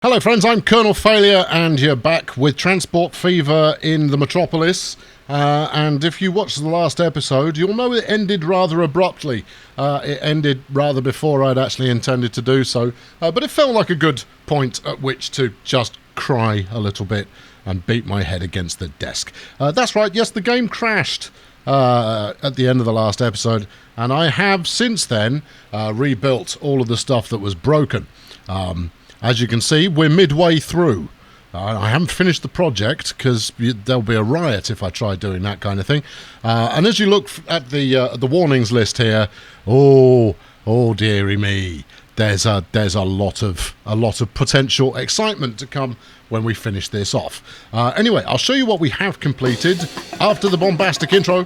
Hello friends, I'm Colonel Failure and you're back with Transport Fever in the Metropolis. And if you watched the last episode, you'll know it ended rather abruptly. It ended rather before I'd actually intended to do so. But it felt like a good point at which to just cry a little bit and beat my head against the desk. That's right, yes, the game crashed at the end of the last episode. And I have since then rebuilt all of the stuff that was broken. As you can see, we're midway through. I haven't finished the project because there'll be a riot if I try doing that kind of thing. And as you look at the warnings list here, oh dearie me, there's a lot of potential excitement to come when we finish this off. Anyway, I'll show you what we have completed after the bombastic intro.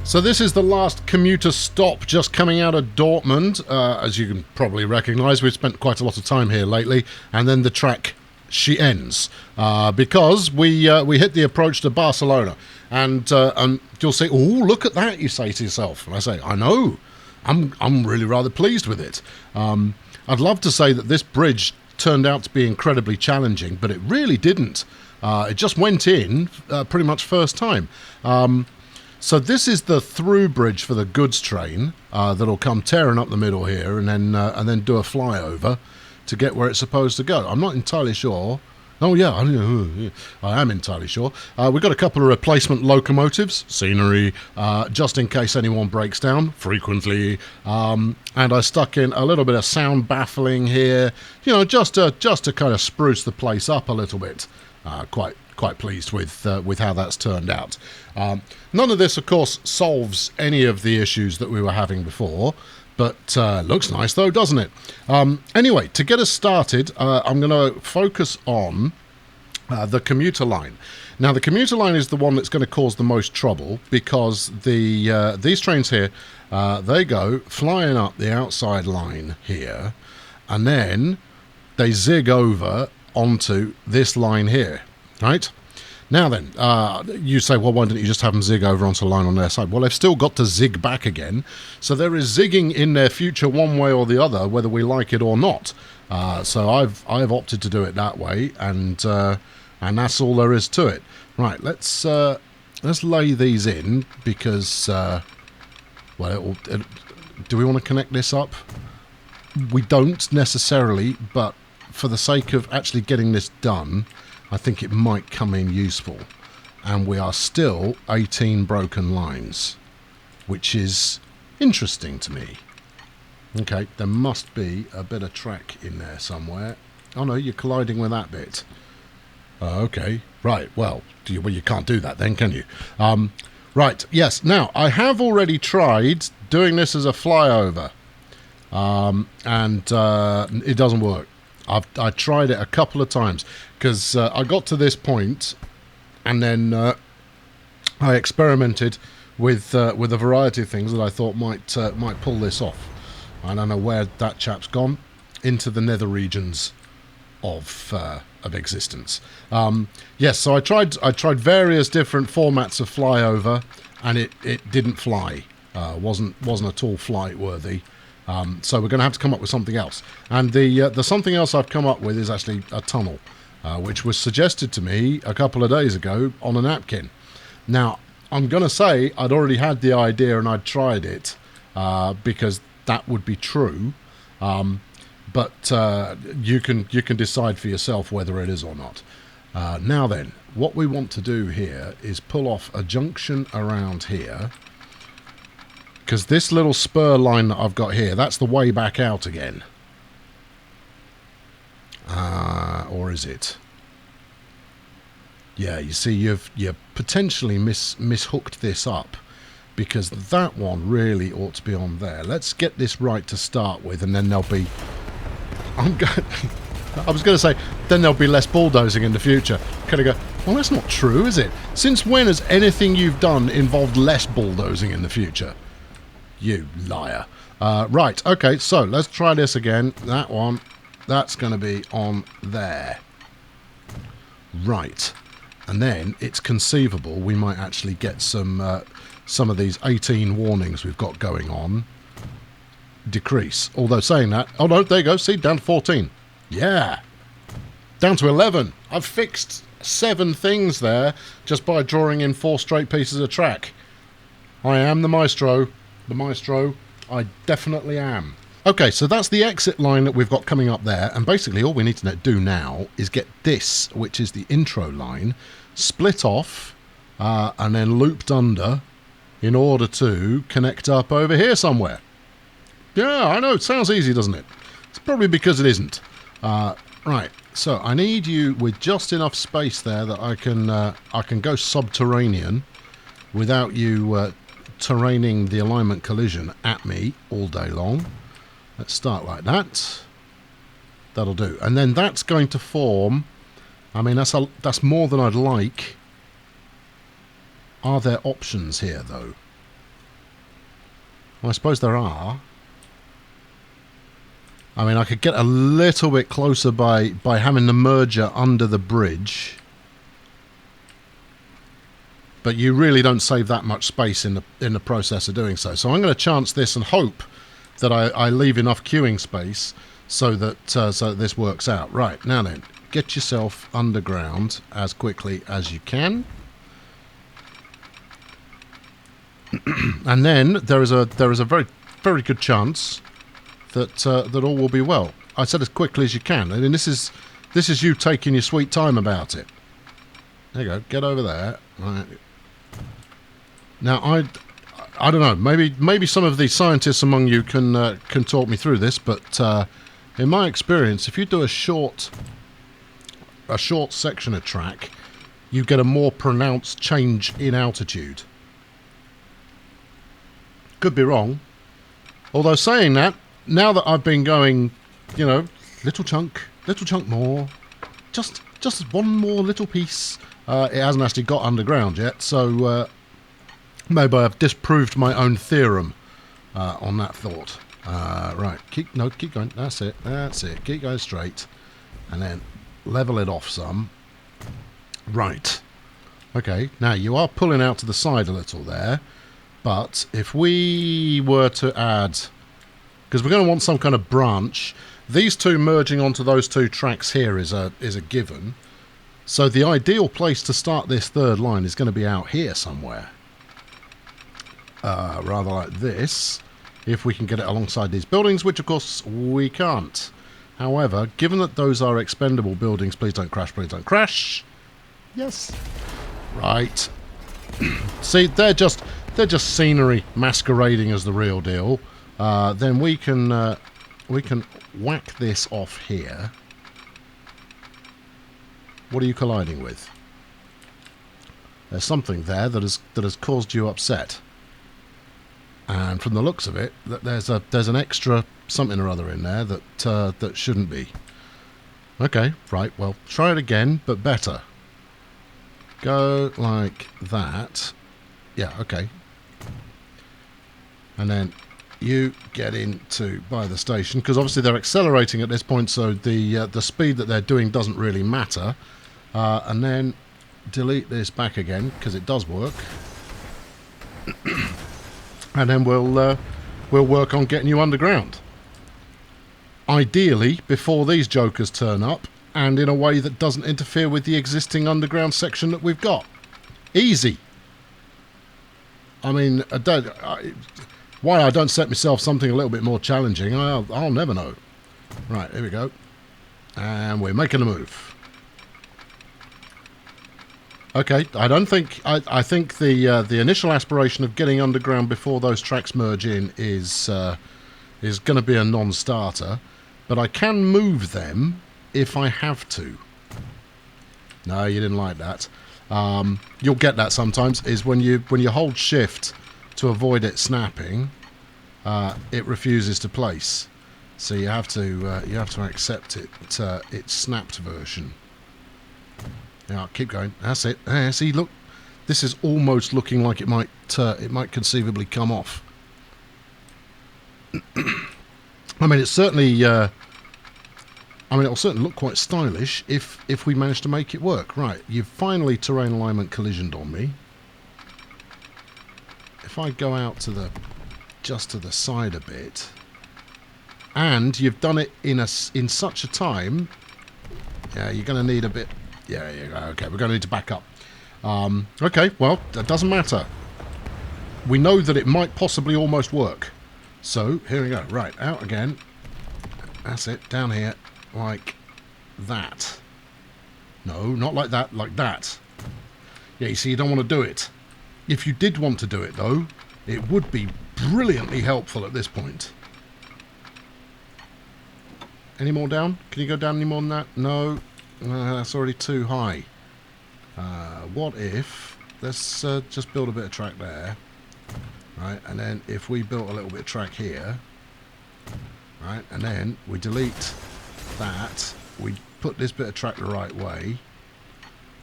So this is the last commuter stop just coming out of Dortmund. As you can probably recognise, we've spent quite a lot of time here lately. And then the track, she ends. Because we hit the approach to Barcelona. And you'll say, oh, look at that, you say to yourself. And I say, I know. I'm really rather pleased with it. I'd love to say that this bridge turned out to be incredibly challenging, but it really didn't. It just went in pretty much first time. So this is the through bridge for the goods train that'll come tearing up the middle here and then do a flyover to get where it's supposed to go. I'm not entirely sure. Oh yeah, I am entirely sure. We've got a couple of replacement locomotives, scenery, just in case anyone breaks down, frequently. And I stuck in a little bit of sound baffling here, you know, just to kind of spruce the place up a little bit. Quite pleased with how that's turned out. None of this, of course, solves any of the issues that we were having before, but looks nice though, doesn't it? Anyway, to get us started, I'm going to focus on the commuter line. Now, the commuter line is the one that's going to cause the most trouble because these trains here, they go flying up the outside line here, and then they zig over onto this line here. Right? Now then, you say, well, why don't you just have them zig over onto the line on their side? Well, they've still got to zig back again. So there is zigging in their future one way or the other, whether we like it or not. So I've opted to do it that way, and that's all there is to it. Right, let's lay these in because, do we want to connect this up? We don't necessarily, but for the sake of actually getting this done, I think it might come in useful. And we are still 18 broken lines, which is interesting to me. Okay, there must be a bit of track in there somewhere. Oh no, you're colliding with that bit. Okay, right, well, you can't do that then, can you? Right, yes, now, I have already tried doing this as a flyover. And it doesn't work. I tried it a couple of times because I got to this point and then I experimented with a variety of things that I thought might pull this off. I don't know where that chap's gone, into the nether regions of existence. Yes, so I tried various different formats of flyover and it didn't fly. Wasn't at all flight worthy. So we're going to have to come up with something else. And the something else I've come up with is actually a tunnel, which was suggested to me a couple of days ago on a napkin. Now, I'm going to say I'd already had the idea and I'd tried it because that would be true. But you can decide for yourself whether it is or not. Now then, what we want to do here is pull off a junction around here. Because this little spur line that I've got here, that's the way back out again. Or is it? Yeah, you see, you've potentially mishooked this up. Because that one really ought to be on there. Let's get this right to start with, and then there'll be... I was going to say, then there'll be less bulldozing in the future. Kind of go, well, that's not true, is it? Since when has anything you've done involved less bulldozing in the future? You liar. Right, okay, so let's try this again. That one, that's going to be on there. Right. And then it's conceivable we might actually get some of these 18 warnings we've got going on decrease. Although saying that, oh no, there you go, see, down to 14. Yeah, down to 11. I've fixed 7 things there just by drawing in 4 straight pieces of track. I am the maestro. The maestro, I definitely am. Okay, so that's the exit line that we've got coming up there, and basically all we need to do now is get this, which is the intro line, split off and then looped under in order to connect up over here somewhere. Yeah, I know, it sounds easy, doesn't it? It's probably because it isn't. Right, so I need you with just enough space there that I can go subterranean without you terraining the alignment collision at me all day long. Let's start like that. That'll do. And then that's going to form... I mean, that's more than I'd like. Are there options here, though? Well, I suppose there are. I mean, I could get a little bit closer by having the merger under the bridge. But you really don't save that much space in the process of doing so. So I'm going to chance this and hope that I leave enough queuing space so that this works out. Right, now then, get yourself underground as quickly as you can. And then there is a very, very good chance that all will be well. I said as quickly as you can. I mean, this is you taking your sweet time about it. There you go. Get over there. Right. Now I don't know. Maybe some of the scientists among you can talk me through this, but in my experience, if you do a short section of track, you get a more pronounced change in altitude. Could be wrong. Although saying that, now that I've been going, you know, little chunk more, just one more little piece. It hasn't actually got underground yet, so maybe I've disproved my own theorem on that thought. Right, keep going. That's it. Keep going straight, and then level it off some. Right. Okay. Now you are pulling out to the side a little there, but if we were to add, because we're going to want some kind of branch, these two merging onto those two tracks here is a given. So the ideal place to start this third line is going to be out here somewhere. Rather like this, if we can get it alongside these buildings, which of course we can't. However, given that those are expendable buildings, please don't crash, please don't crash. Yes. Right. See, they're just scenery masquerading as the real deal. Then we can whack this off here. What are you colliding with? There's something there that has caused you upset. And from the looks of it, there's an extra something or other in there that shouldn't be. Okay, right. Well, try it again, but better. Go like that. Yeah. Okay. And then you get into by the station, because obviously they're accelerating at this point, so the speed that they're doing doesn't really matter. And then delete this back again, because it does work. And then we'll work on getting you underground. Ideally, before these jokers turn up, and in a way that doesn't interfere with the existing underground section that we've got. Easy. I mean, why I don't set myself something a little bit more challenging, I'll never know. Right, here we go. And we're making a move. Okay, I think the initial aspiration of getting underground before those tracks merge in is going to be a non-starter, but I can move them if I have to. No, you didn't like that. You'll get that sometimes. Is when you hold shift to avoid it snapping, it refuses to place. So you have to accept it. Its snapped version. Yeah, keep going. That's it. See, look, this is almost looking like it might conceivably come off. I mean, it's certainly. It'll certainly look quite stylish if we manage to make it work. Right, you've finally terrain alignment collisioned on me. If I go out to just to the side a bit, and you've done it in such a time. Yeah, you're going to need a bit. Yeah, okay, we're going to need to back up. Okay, well, that doesn't matter. We know that it might possibly almost work. So, here we go. Right, out again. That's it, down here, like that. No, not like that, like that. Yeah, you see, you don't want to do it. If you did want to do it, though, it would be brilliantly helpful at this point. Any more down? Can you go down any more than that? No, that's already too high. What if... Let's just build a bit of track there. Right, and then if we built a little bit of track here... Right, and then we delete that. We put this bit of track the right way.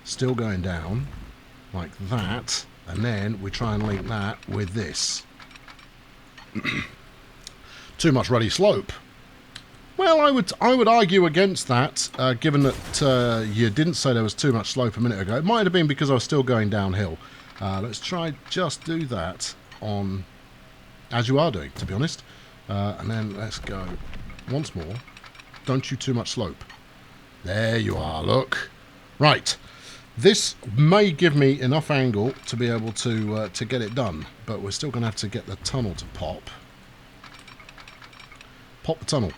Still going down. Like that. And then we try and link that with this. Too much ruddy slope. Well, I would argue against that, given that you didn't say there was too much slope a minute ago. It might have been because I was still going downhill. Let's try just do that on, as you are doing, to be honest. And then let's go once more. Don't you too much slope. There you are, look. Right. This may give me enough angle to be able to get it done, but we're still going to have to get the tunnel to pop. Pop the tunnel.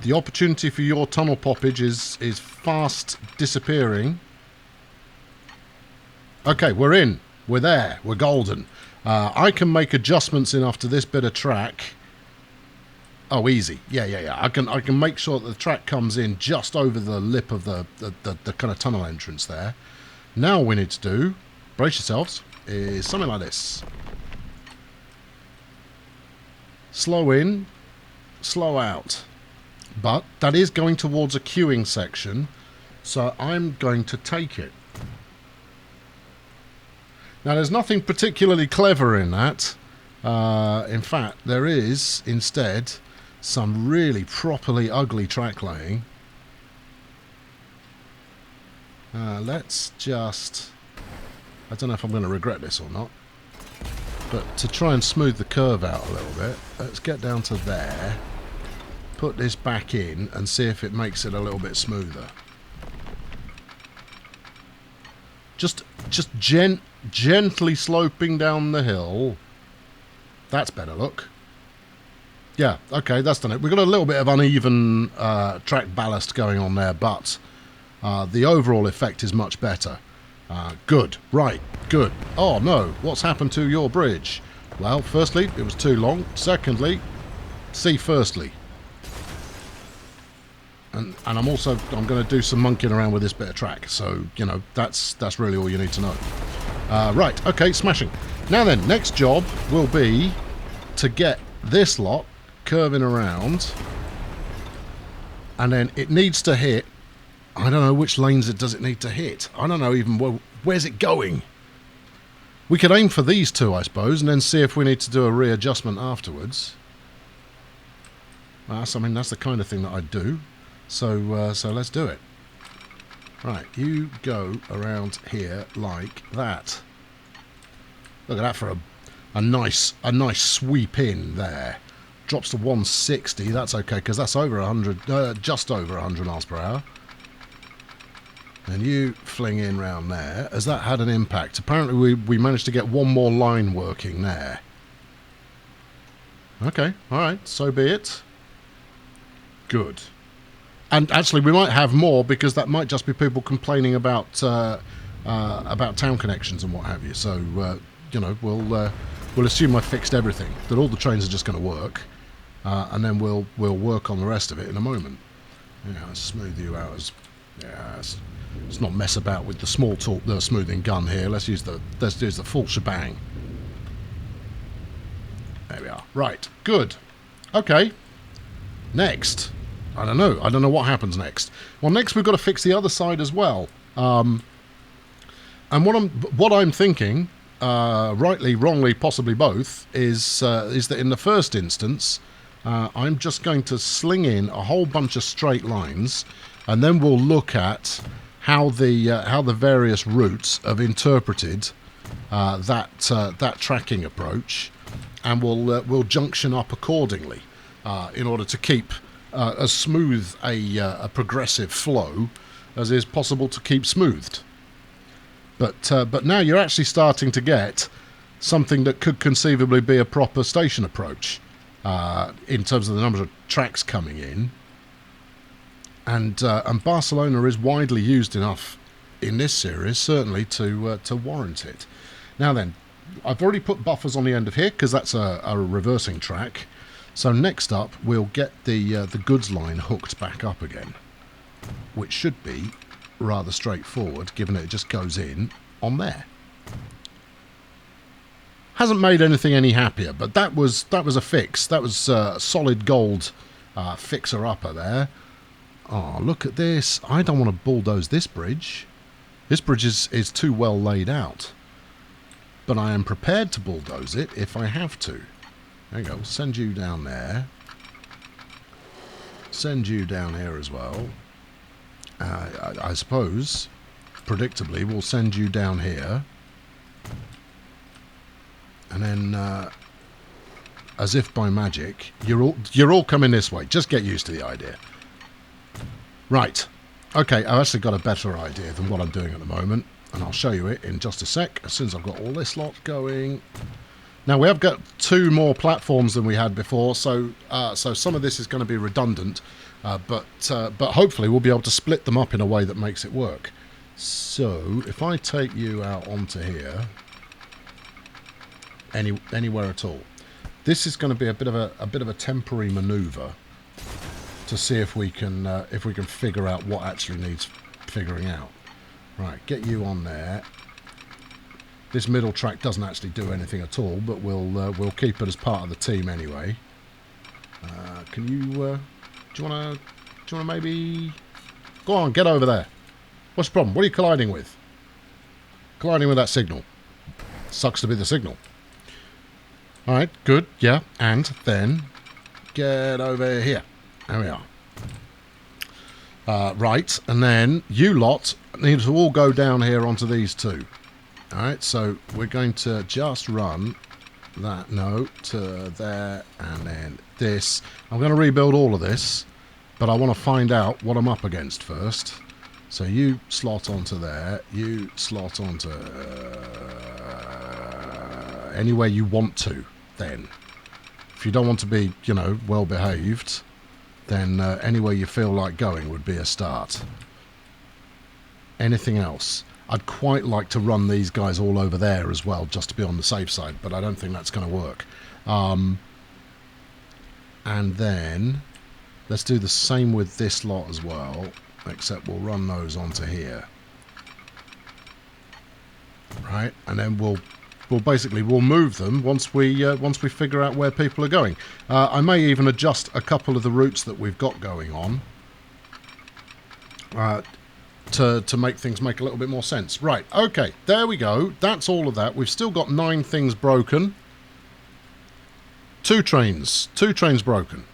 The opportunity for your tunnel poppage is fast disappearing. Okay, we're in. We're there. We're golden. I can make adjustments in after this bit of track. Oh, easy. Yeah. I can make sure that the track comes in just over the lip of the kind of tunnel entrance there. Now all we need to do, brace yourselves, is something like this. Slow in, slow out. But that is going towards a queuing section, so I'm going to take it. Now, there's nothing particularly clever in that. In fact, there is, instead, some really properly ugly track laying. Let's just... I don't know if I'm going to regret this or not. But to try and smooth the curve out a little bit, let's get down to there. Put this back in and see if it makes it a little bit smoother. Just gently sloping down the hill. That's better, look. Yeah, okay, that's done it. We've got a little bit of uneven track ballast going on there, but the overall effect is much better. Good, right, good. Oh no, what's happened to your bridge? Well, firstly, it was too long. Secondly, see firstly. And I'm going to do some monkeying around with this bit of track. So, you know, that's really all you need to know. Right, okay, smashing. Now then, next job will be to get this lot curving around. And then it needs to hit. I don't know which lanes does it need to hit. I don't know even where's it going. We could aim for these two, I suppose, and then see if we need to do a readjustment afterwards. I mean, that's the kind of thing that I'd do. So let's do it. Right, you go around here like that. Look at that for a nice sweep in there. Drops to 160. That's okay because that's over 100, just over 100 miles per hour. And you fling in round there. Has that had an impact? Apparently we managed to get one more line working there. Okay, all right, so be it. Good. And actually, we might have more because that might just be people complaining about town connections and what have you. So, you know, we'll assume I fixed everything, that all the trains are just going to work, and then we'll work on the rest of it in a moment. Yeah, smooth you out as let's not mess about with the small talk, the smoothing gun here. Let's use the full shebang. There we are. Right, good. Okay. Next. I don't know what happens next. Well, next we've got to fix the other side as well. And what I'm thinking, rightly, wrongly, possibly both, is that in the first instance, I'm just going to sling in a whole bunch of straight lines, and then we'll look at how the various routes have interpreted that tracking approach, and we'll junction up accordingly. in order to keep as smooth a progressive flow as is possible to keep smoothed. But now you're actually starting to get something that could conceivably be a proper station approach in terms of the number of tracks coming in. And Barcelona is widely used enough in this series, certainly, to warrant it. Now then, I've already put buffers on the end of here because that's a reversing track. So next up, we'll get the goods line hooked back up again, which should be rather straightforward, given it just goes in on there. Hasn't made anything any happier, but that was a fix. That was solid gold fixer-upper there. Oh, look at this. I don't want to bulldoze this bridge. This bridge is too well laid out. But I am prepared to bulldoze it if I have to. There you go. Send you down there. Send you down here as well. I suppose, predictably, we'll send you down here. And then, as if by magic, you're all coming this way. Just get used to the idea. Right. Okay, I've actually got a better idea than what I'm doing at the moment, and I'll show you it in just a sec, as soon as I've got all this lot going. Now, we have got 2 more platforms than we had before, so some of this is going to be redundant, but hopefully we'll be able to split them up in a way that makes it work. So, if I take you out onto here, anywhere at all, this is going to be a bit of a temporary manoeuvre to see if we can figure out what actually needs figuring out. Right, get you on there. This middle track doesn't actually do anything at all, but we'll keep it as part of the team anyway. Can you? Do you want to maybe go on? Get over there. What's the problem? What are you colliding with? Colliding with that signal. Sucks to be the signal. All right, good. Yeah, and then get over here. There we are. Right, and then you lot need to all go down here onto these 2. Alright, so we're going to just run that note to there, and then this. I'm going to rebuild all of this, but I want to find out what I'm up against first. So you slot onto there, you slot onto anywhere you want to, then. If you don't want to be, well behaved, then anywhere you feel like going would be a start. Anything else? I'd quite like to run these guys all over there as well, just to be on the safe side, but I don't think that's going to work. And then let's do the same with this lot as well, except we'll run those onto here. Right, and then we'll move them once we figure out where people are going. I may even adjust a couple of the routes that we've got going on to make things make a little bit more sense. Right, okay, there we go. That's all of that. We've still got 9 things broken. 2 trains broken.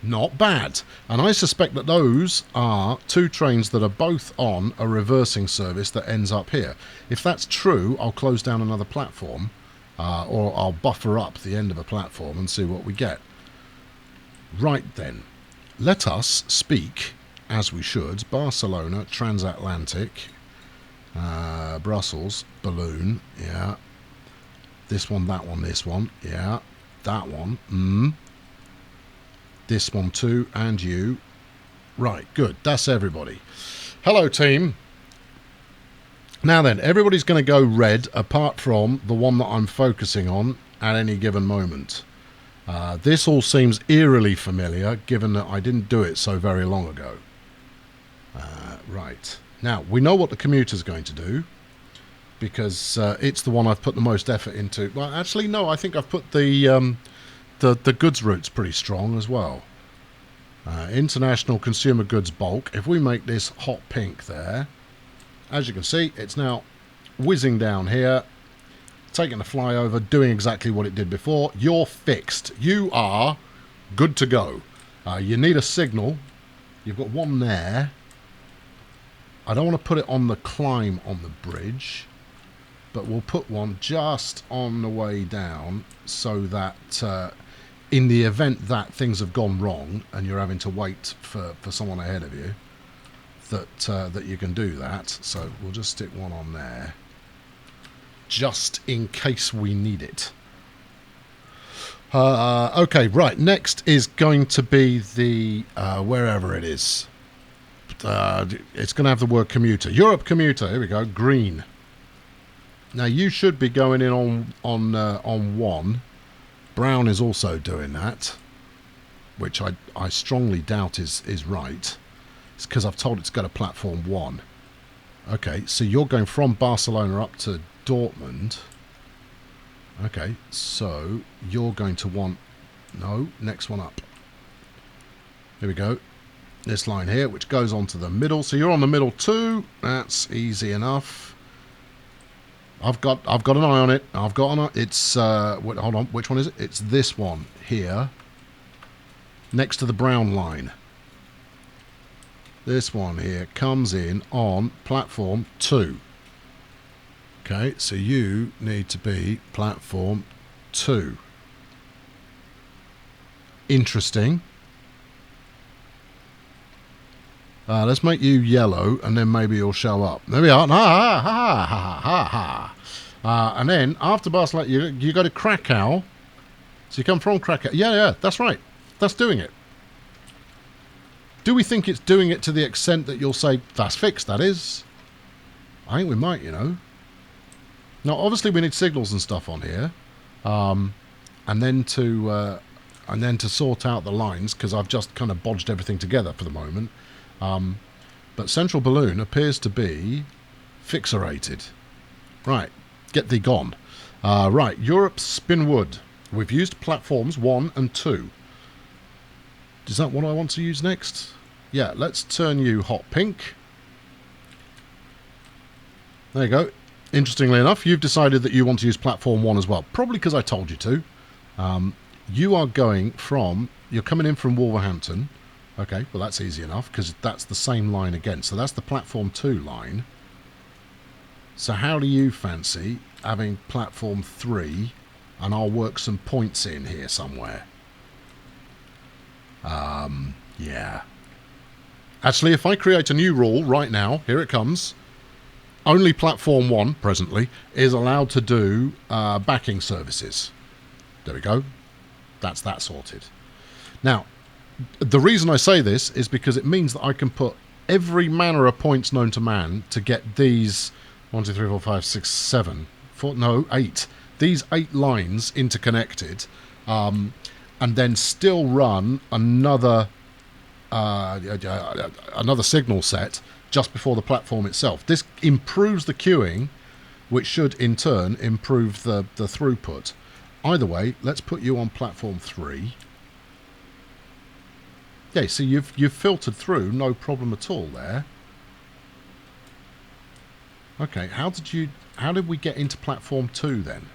Not bad. And I suspect that those are 2 trains that are both on a reversing service that ends up here. If that's true, I'll close down another platform, or I'll buffer up the end of a platform and see what we get. Right then, let us speak, as we should, Barcelona, Transatlantic, Brussels, Balloon, yeah. This one, that one, this one, yeah. That one, This one too, and you. Right, good. That's everybody. Hello, team. Now then, everybody's going to go red, apart from the one that I'm focusing on at any given moment. This all seems eerily familiar, given that I didn't do it so very long ago. Right. Now, we know what the commuter's going to do, because it's the one I've put the most effort into. Well, actually, no, I think I've put the goods route's pretty strong as well. International consumer goods bulk. If we make this hot pink there, as you can see, it's now whizzing down here, taking the flyover, doing exactly what it did before. You're fixed. You are good to go. You need a signal. You've got one there. I don't want to put it on the climb on the bridge, but we'll put one just on the way down so that in the event that things have gone wrong and you're having to wait for someone ahead of you, that you can do that. So we'll just stick one on there, just in case we need it. Okay, right. Next is going to be the wherever it is. It's going to have the word commuter. Europe commuter. Here we go. Green. Now you should be going in on one. Brown is also doing that, which I strongly doubt is right. It's because I've told it to go to platform 1. Okay, so you're going from Barcelona up to Dortmund. Okay, so you're going to want... No, next one up. Here we go. This line here, which goes on to the middle. So you're on the middle too. That's easy enough. I've got an eye on it. I've got an eye. It's hold on. Which one is it? It's this one here, next to the brown line. This one here comes in on platform 2. Okay, so you need to be platform 2. Interesting. Let's make you yellow, and then maybe you'll show up. There we are. And then after Barcelona, you go to Krakow. So you come from Krakow. Yeah, that's right. That's doing it. Do we think it's doing it to the extent that you'll say, that's fixed, that is? I think we might, you know. Now, obviously, we need signals and stuff on here. And then to sort out the lines, because I've just kind of bodged everything together for the moment. But central balloon appears to be fixerated. Right, get thee gone. Right, Europe Spinwood. We've used platforms 1 and 2. Is that what I want to use next? Yeah, let's turn you hot pink. There you go. Interestingly enough, you've decided that you want to use platform 1 as well. Probably because I told you to. You are going from... You're coming in from Wolverhampton. Okay, well that's easy enough, because that's the same line again. So that's the platform 2 line. So how do you fancy having platform 3, and I'll work some points in here somewhere? Yeah. Actually, if I create a new rule right now, here it comes. Only platform 1, presently, is allowed to do backing services. There we go. That's that sorted. Now, the reason I say this is because it means that I can put every manner of points known to man to get these 1, 2, 3, 4, 5, 6, 7, 4, no, 8. These 8 lines interconnected, and then still run another signal set just before the platform itself. This improves the queuing, which should in turn improve the throughput. Either way, let's put you on platform 3. Yeah, so you've filtered through, no problem at all there. Okay, how did we get into platform 2 then?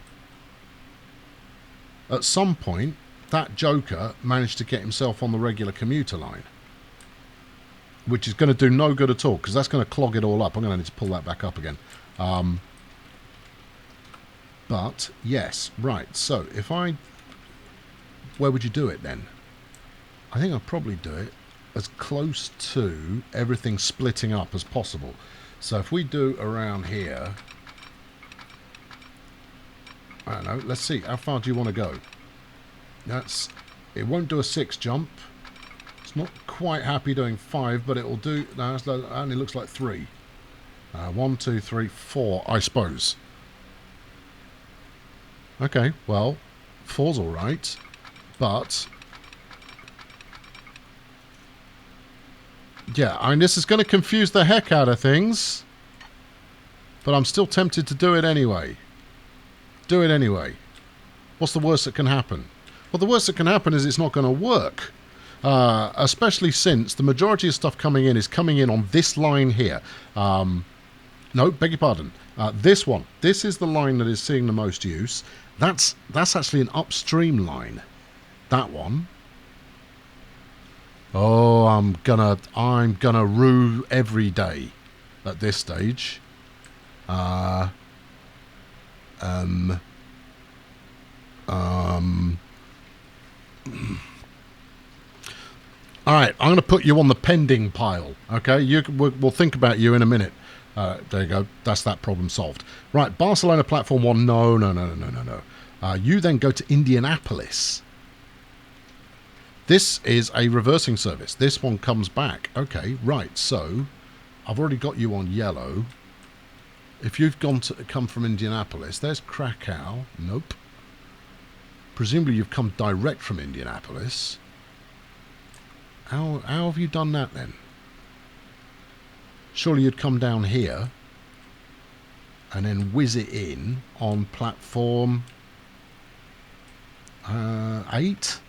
At some point, that joker managed to get himself on the regular commuter line, which is going to do no good at all, because that's going to clog it all up. I'm going to need to pull that back up again. But, yes, right, so if I... Where would you do it then? I think I'll probably do it as close to everything splitting up as possible. So if we do around here... I don't know, let's see, how far do you want to go? It won't do a 6 jump. It's not quite happy doing 5, but it will do... No, it only looks like 3. 1, 2, 3, 4, I suppose. Okay, well, 4's alright, but... Yeah, I mean, this is going to confuse the heck out of things, but I'm still tempted to do it anyway. Do it anyway. What's the worst that can happen? Well, the worst that can happen is it's not going to work. Especially since the majority of stuff coming in is coming in on this line here. No, beg your pardon. This one. This is the line that is seeing the most use. That's actually an upstream line. That one. Oh, I'm gonna rue every day at this stage. All right, I'm going to put you on the pending pile, okay? We'll think about you in a minute. There you go. That's that problem solved. Right, Barcelona Platform 1. No. You then go to Indianapolis. This is a reversing service. This one comes back. Okay, right, so I've already got you on yellow. If you've come from Indianapolis, there's Krakow. Nope. Presumably you've come direct from Indianapolis. How have you done that then? Surely you'd come down here and then whiz it in on platform 8.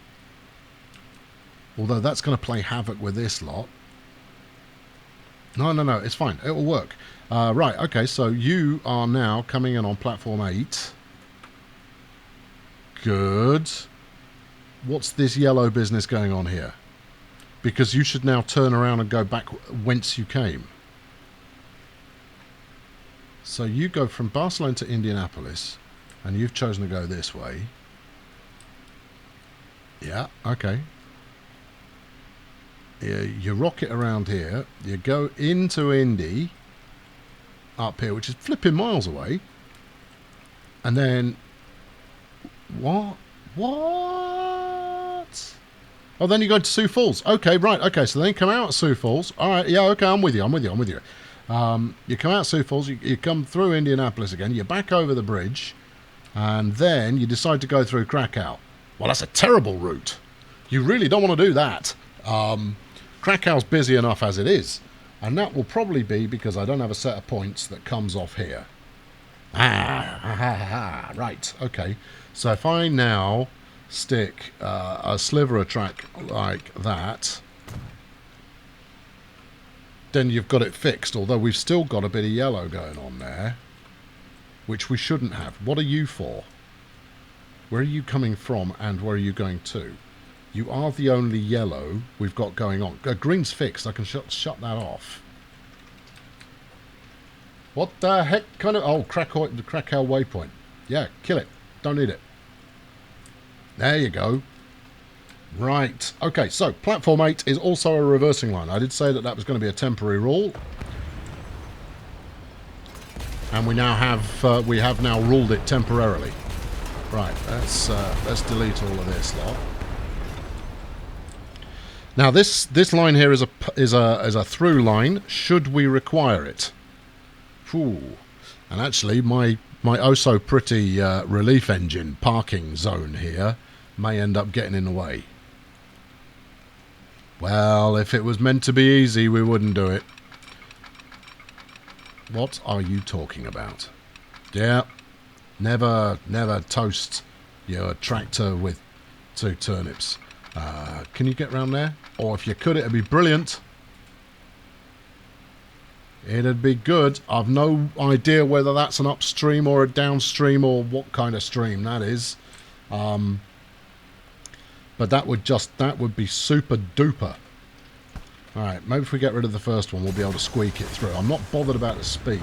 Although that's going to play havoc with this lot. No, it's fine. It will work. Right, okay, so you are now coming in on platform 8. Good. What's this yellow business going on here? Because you should now turn around and go back whence you came. So you go from Barcelona to Indianapolis, and you've chosen to go this way. Yeah, okay. You rocket around here. You go into Indy, up here, which is flipping miles away. And then... What? Oh, then you go to Sioux Falls. Okay, right. Okay, so then you come out at Sioux Falls. All right, yeah, okay, I'm with you. You come out at Sioux Falls, you come through Indianapolis again, you're back over the bridge, and then you decide to go through Krakow. Well, that's a terrible route. You really don't want to do that. Krakow's busy enough as it is, and that will probably be because I don't have a set of points that comes off here. Right, okay. So if I now stick a sliver of track like that, then you've got it fixed, although we've still got a bit of yellow going on there, which we shouldn't have. What are you for? Where are you coming from and where are you going to? You are the only yellow we've got going on. Green's fixed. I can shut that off. What the heck kind of... Oh, Krakow waypoint. Yeah, kill it. Don't need it. There you go. Right. Okay, so platform 8 is also a reversing line. I did say that was going to be a temporary rule. And we now have... we have now ruled it temporarily. Right, let's delete all of this lot. Now this line here is a through line. Should we require it? Ooh. And actually, my oh so pretty relief engine parking zone here may end up getting in the way. Well, if it was meant to be easy, we wouldn't do it. What are you talking about? Yeah, never toast your tractor with 2 turnips. Can you get round there? Or if you could, it'd be brilliant. It'd be good. I've no idea whether that's an upstream or a downstream or what kind of stream that is. But that would be super duper. Alright, maybe if we get rid of the first one, we'll be able to squeak it through. I'm not bothered about the speed.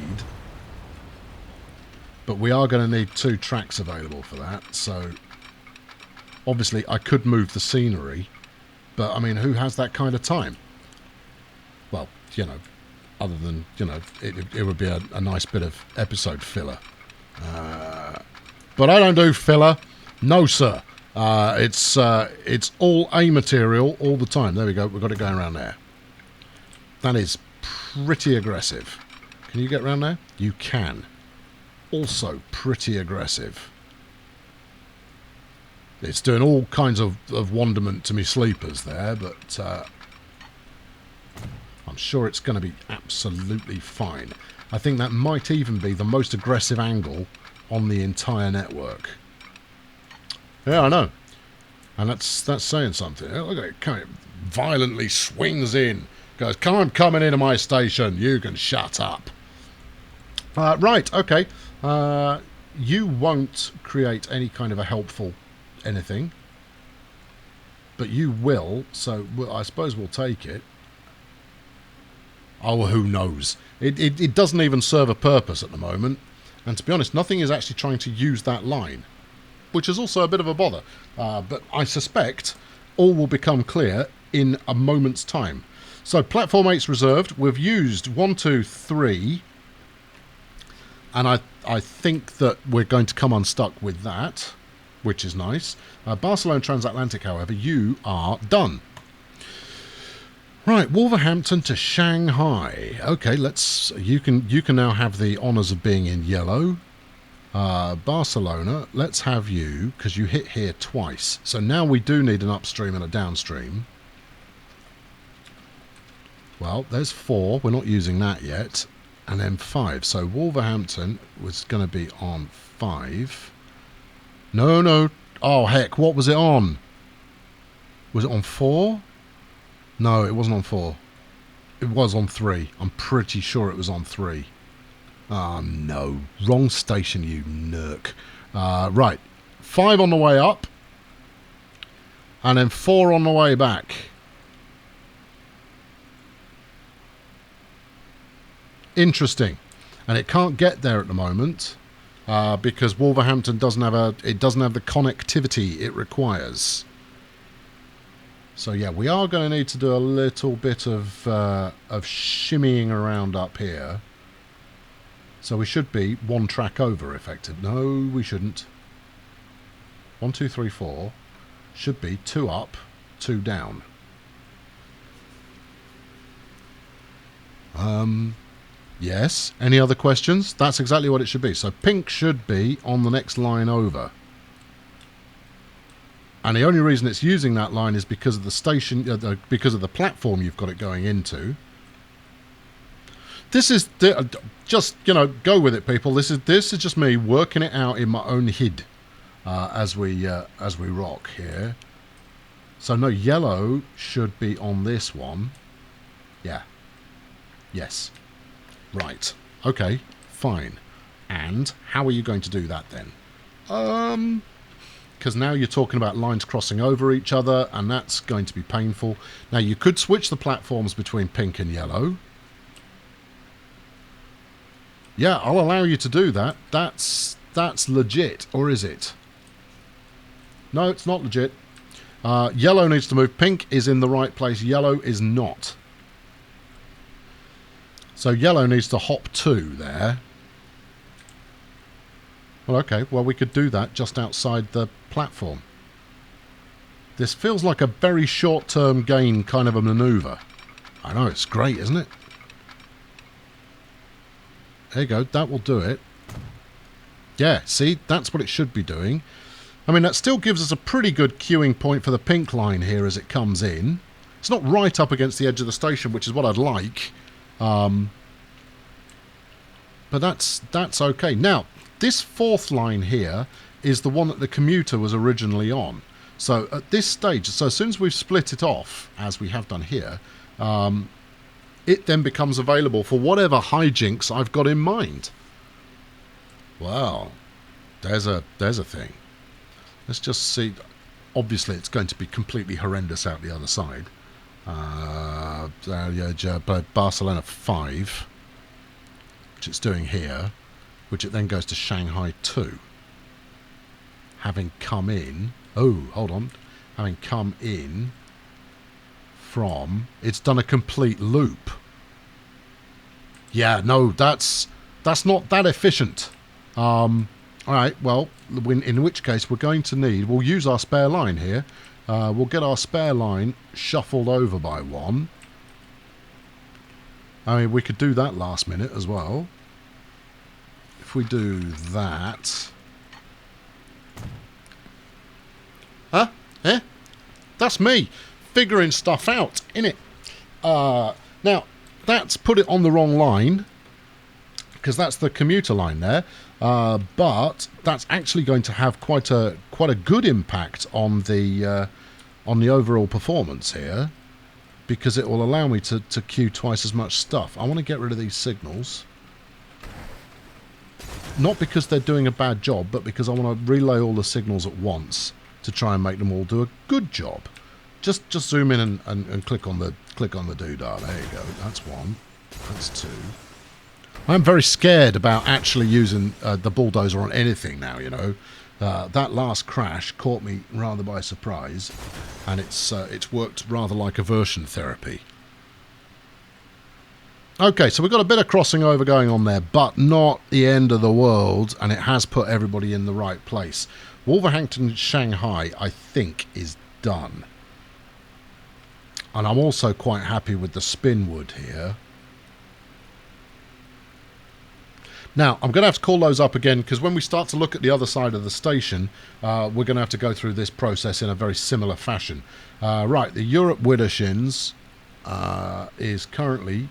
But we are going to need 2 tracks available for that, so... Obviously, I could move the scenery, but, I mean, who has that kind of time? Well, you know, other than, you know, it would be a nice bit of episode filler. But I don't do filler. No, sir. It's all A material all the time. There we go. We've got it going around there. That is pretty aggressive. Can you get around there? You can. Also pretty aggressive. It's doing all kinds of wonderment to me sleepers there, but I'm sure it's going to be absolutely fine. I think that might even be the most aggressive angle on the entire network. Yeah, I know. And that's saying something. Look at it, kind of violently swings in. Goes, I'm coming into my station. You can shut up. Right, okay. You won't create any kind of a helpful anything, but you will, so I suppose we'll take it. Oh, who knows? It doesn't even serve a purpose at the moment, and to be honest, nothing is actually trying to use that line. which is also a bit of a bother. But I suspect all will become clear in a moment's time. So platform 8's reserved. We've used 1, 2, 3. And I think that we're going to come unstuck with that, which is nice. Barcelona Transatlantic, however, you are done. Right, Wolverhampton to Shanghai. Okay, you can now have the honours of being in yellow. Barcelona, let's have you, because you hit here twice. So now we do need an upstream and a downstream. Well, there's 4. We're not using that yet. And then 5. So Wolverhampton was going to be on 5. No. Oh, heck. What was it on? Was it on 4? No, it wasn't on 4. It was on 3. I'm pretty sure it was on 3. Oh, no. Wrong station, you nerk. Right. 5 on the way up. And then 4 on the way back. Interesting. And it can't get there at the moment because Wolverhampton doesn't have the connectivity it requires. So yeah, we are going to need to do a little bit of shimmying around up here. So we should be 1 track over effective. No, we shouldn't. 1, 2, 3, 4 should be 2 up, 2 down. Yes. Any other questions? That's exactly what it should be. So pink should be on the next line over. And the only reason it's using that line is because of the station, because of the platform you've got it going into. This is just, go with it, people. This is just me working it out in my own head as we rock here. So no, yellow should be on this one. Yeah. Yes. Right. Okay. Fine. And how are you going to do that then? Because now you're talking about lines crossing over each other, and that's going to be painful. Now you could switch the platforms between pink and yellow. Yeah, I'll allow you to do that. That's legit, or is it? No, it's not legit. Yellow needs to move. Pink is in the right place. Yellow is not. So yellow needs to hop 2 there. Well, okay. Well, we could do that just outside the platform. This feels like a very short-term gain kind of a manoeuvre. I know, it's great, isn't it? There you go. That will do it. Yeah, see? That's what it should be doing. I mean, that still gives us a pretty good queuing point for the pink line here as it comes in. It's not right up against the edge of the station, which is what I'd like. But that's okay. Now, this 4th line here is the one that the commuter was originally on. So at this stage, so as soon as we've split it off, as we have done here, it then becomes available for whatever hijinks I've got in mind. Well, there's a thing. Let's just see. Obviously, it's going to be completely horrendous out the other side. Barcelona 5, which it's doing here, which it then goes to Shanghai 2. Having come in, having come in from, it's done a complete loop. Yeah, no, that's not that efficient. All right, well, in which case we're going to need, we'll use our spare line here. We'll get our spare line shuffled over by 1. I mean, we could do that last minute as well. If we do that... Huh? Eh? That's me figuring stuff out, innit? Now, that's put it on the wrong line, because that's the commuter line there. But that's actually going to have quite a good impact on the overall performance here, because it will allow me to queue twice as much stuff. I want to get rid of these signals, not because they're doing a bad job, but because I want to relay all the signals at once to try and make them all do a good job. Just zoom in and click on the doodah. There you go. That's 1. That's 2. I'm very scared about actually using the bulldozer on anything now, That last crash caught me rather by surprise, and it's worked rather like aversion therapy. Okay, so we've got a bit of crossing over going on there, but not the end of the world, and it has put everybody in the right place. Wolverhampton Shanghai, I think, is done. And I'm also quite happy with the Spinwood here. Now, I'm going to have to call those up again, because when we start to look at the other side of the station, we're going to have to go through this process in a very similar fashion. Right, the Europe Widdershins is currently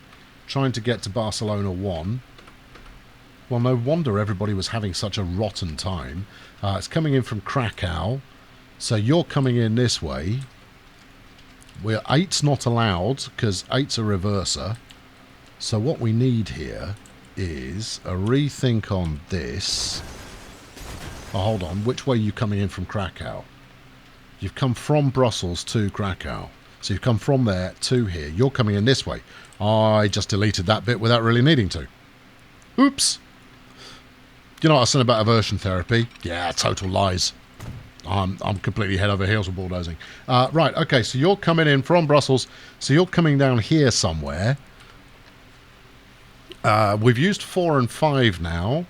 trying to get to Barcelona 1. Well, no wonder everybody was having such a rotten time. It's coming in from Krakow, so you're coming in this way. We're 8's not allowed, because 8's a reverser. So what we need here is a rethink on this. Oh, hold on. Which way are you coming in from Krakow? You've come from Brussels to Krakow. So you've come from there to here. You're coming in this way. I just deleted that bit without really needing to. Oops. You know what I said about aversion therapy? Yeah, total lies. I'm completely head over heels with bulldozing. Right, okay, so you're coming in from Brussels. So you're coming down here somewhere. We've used 4 and 5 now.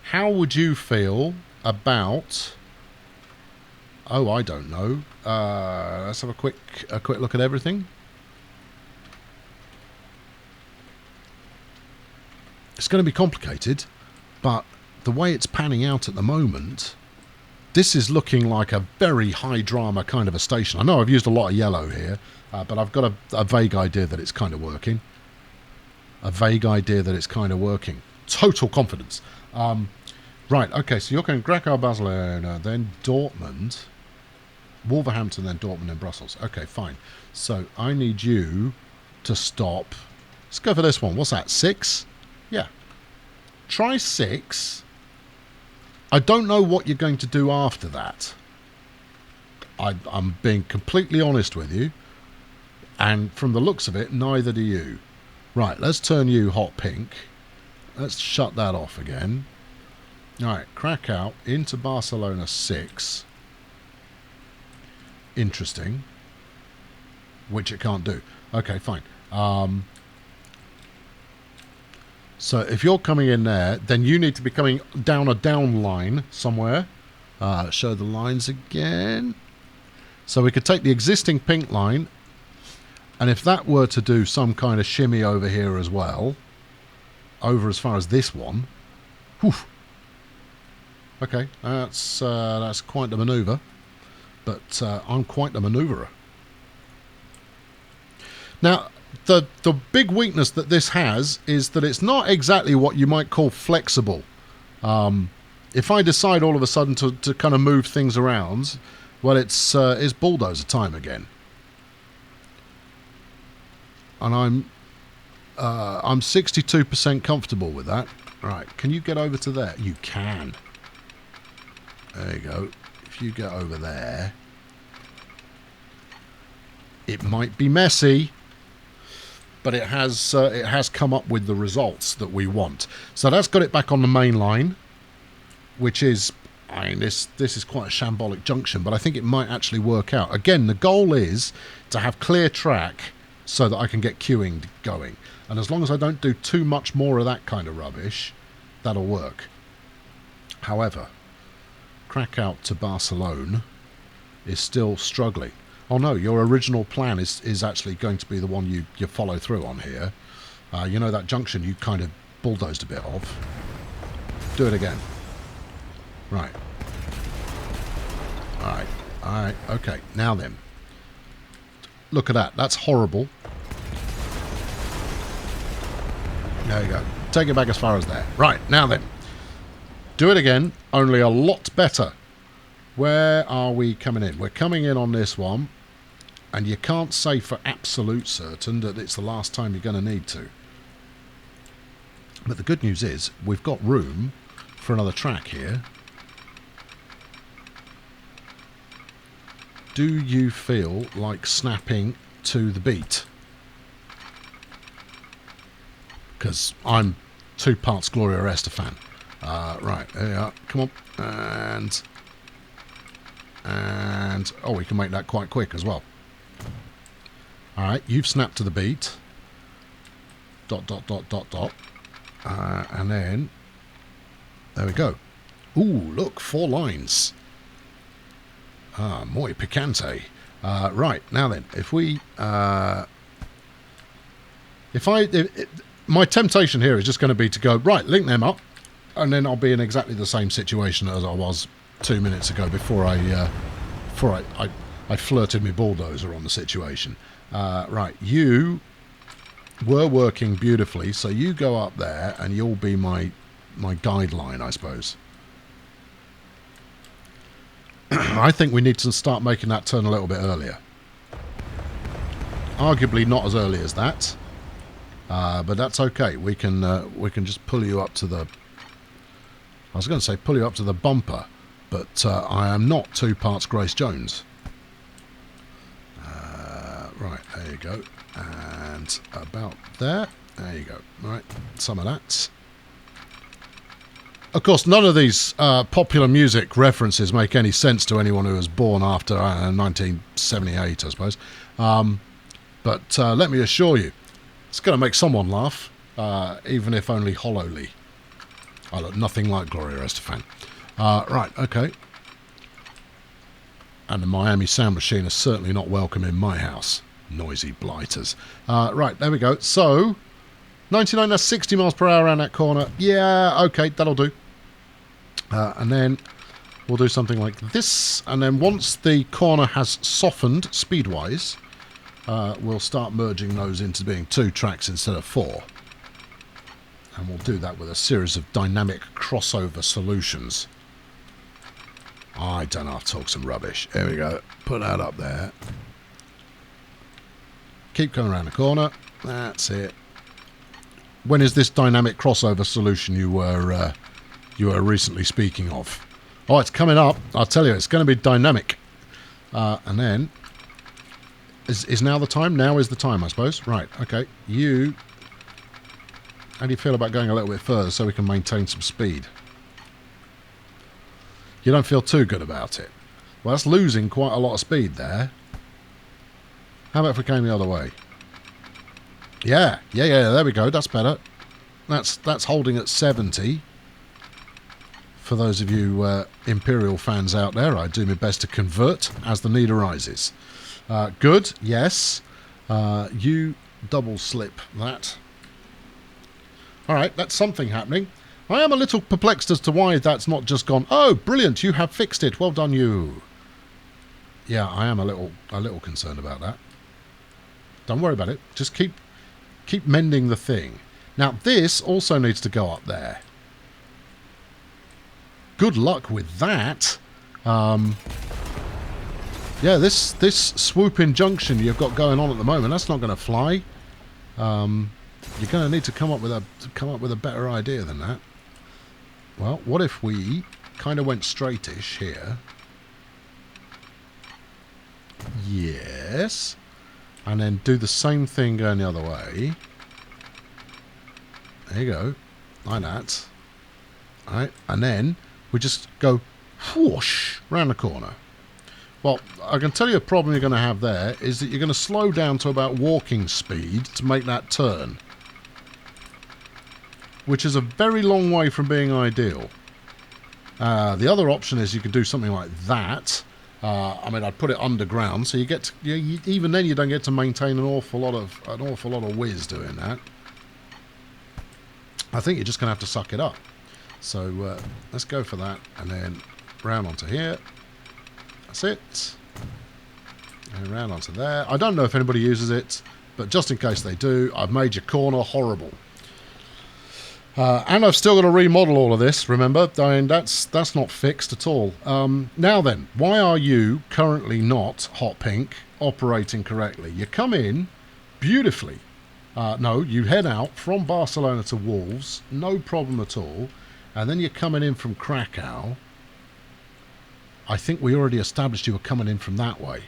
How would you feel about... Oh, I don't know. Let's have a quick look at everything. It's going to be complicated, but the way it's panning out at the moment, this is looking like a very high drama kind of a station. I know I've used a lot of yellow here, but I've got a vague idea that it's kind of working. Total confidence. Right, okay, so you're going Krakow, Barcelona, then Dortmund, Wolverhampton, then Dortmund and Brussels. Okay, fine. So I need you to stop. Let's go for this one. What's that, 6? Yeah. Try 6. I don't know what you're going to do after that. I'm being completely honest with you. And from the looks of it, neither do you. Right, let's turn you hot pink. Let's shut that off again. Alright, Krakow into Barcelona 6. Interesting. Which it can't do. Okay, fine. So if you're coming in there, then you need to be coming down a down line somewhere. Show the lines again. So we could take the existing pink line, and if that were to do some kind of shimmy over here as well, over as far as this one, whew. Okay, that's quite the manoeuvre, but I'm quite the manoeuvrer. Now, the big weakness that this has is that it's not exactly what you might call flexible. If I decide all of a sudden to kind of move things around, well, it's bulldozer time again. And I'm 62% comfortable with that. Right, can you get over to there? You can. There you go. If you get over there, it might be messy, but it has come up with the results that we want. So that's got it back on the main line, which is, I mean, this is quite a shambolic junction, but I think it might actually work out. Again, the goal is to have clear track so that I can get queuing going. And as long as I don't do too much more of that kind of rubbish, that'll work. However, Krakow to Barcelona is still struggling. Oh no, your original plan is actually going to be the one you follow through on here. You know that junction you kind of bulldozed a bit of. Do it again. Right. Alright, okay. Now then. Look at that. That's horrible. There you go. Take it back as far as there. Right, now then. Do it again, only a lot better. Where are we coming in? We're coming in on this one, and you can't say for absolute certain that it's the last time you're going to need to. But the good news is, we've got room for another track here. Do you feel like snapping to the beat? Because I'm 2 parts Gloria Estefan. Right, there you are. Come on. And And, oh, we can make that quite quick as well. Alright, you've snapped to the beat. Dot, dot, dot, dot, dot. And then, there we go. Ooh, look, 4 lines. Ah, muy picante. Right, now then, if we... my temptation here is just going to be to go, right, link them up, and then I'll be in exactly the same situation as I was 2 minutes ago before I flirted my bulldozer on the situation. Right, you were working beautifully, so you go up there and you'll be my guideline, I suppose. I think we need to start making that turn a little bit earlier. Arguably not as early as that, but that's okay. We can just pull you up to the... I was going to say pull you up to the bumper, but I am not 2 parts Grace Jones. Right, there you go. And about there. There you go. Right, some of that. Of course, none of these popular music references make any sense to anyone who was born after 1978, I suppose. But let me assure you, it's going to make someone laugh, even if only hollowly. I look nothing like Gloria Estefan. Right, okay. And the Miami sound machine is certainly not welcome in my house. Noisy blighters. Right, there we go. So, 99, that's 60 miles per hour around that corner. Yeah, okay, that'll do. And then we'll do something like this. And then once the corner has softened speed-wise, we'll start merging those into being 2 tracks instead of 4. And we'll do that with a series of dynamic crossover solutions. I don't know, I'll talk some rubbish. There we go. Put that up there. Keep going around the corner. That's it. When is this dynamic crossover solution you were recently speaking of? Oh, it's coming up. I'll tell you, it's going to be dynamic. And then, is now the time? Now is the time, I suppose. Right, okay. You, how do you feel about going a little bit further so we can maintain some speed? You don't feel too good about it. Well, that's losing quite a lot of speed there. How about if we came the other way? Yeah, there we go. That's better. That's holding at 70. For those of you Imperial fans out there, I do my best to convert as the need arises. Good, yes. You double slip that. Alright, that's something happening. I am a little perplexed as to why that's not just gone, oh, brilliant, you have fixed it, well done you. Yeah, I am a little concerned about that. Don't worry about it, just keep mending the thing. Now, this also needs to go up there. Good luck with that. Yeah, this swooping junction you've got going on at the moment, that's not going to fly. You're going to need to come up with a better idea than that. Well, what if we kind of went straightish here? Yes. And then do the same thing going the other way. There you go. Like that. Alright, and then we just go whoosh round the corner. Well, I can tell you a problem you're going to have there is that you're going to slow down to about walking speed to make that turn. Which is a very long way from being ideal. The other option is you could do something like that. I mean, I'd put it underground, so you get to, even then you don't get to maintain an awful lot of whiz doing that. I think you're just going to have to suck it up. So let's go for that, and then round onto here. That's it. And round onto there. I don't know if anybody uses it, but just in case they do, I've made your corner horrible. And I've still got to remodel all of this, remember? I mean, that's not fixed at all. Now then, why are you currently not, Hot Pink, operating correctly? You come in beautifully. No, you head out from Barcelona to Wolves, no problem at all. And then you're coming in from Krakow. I think we already established you were coming in from that way.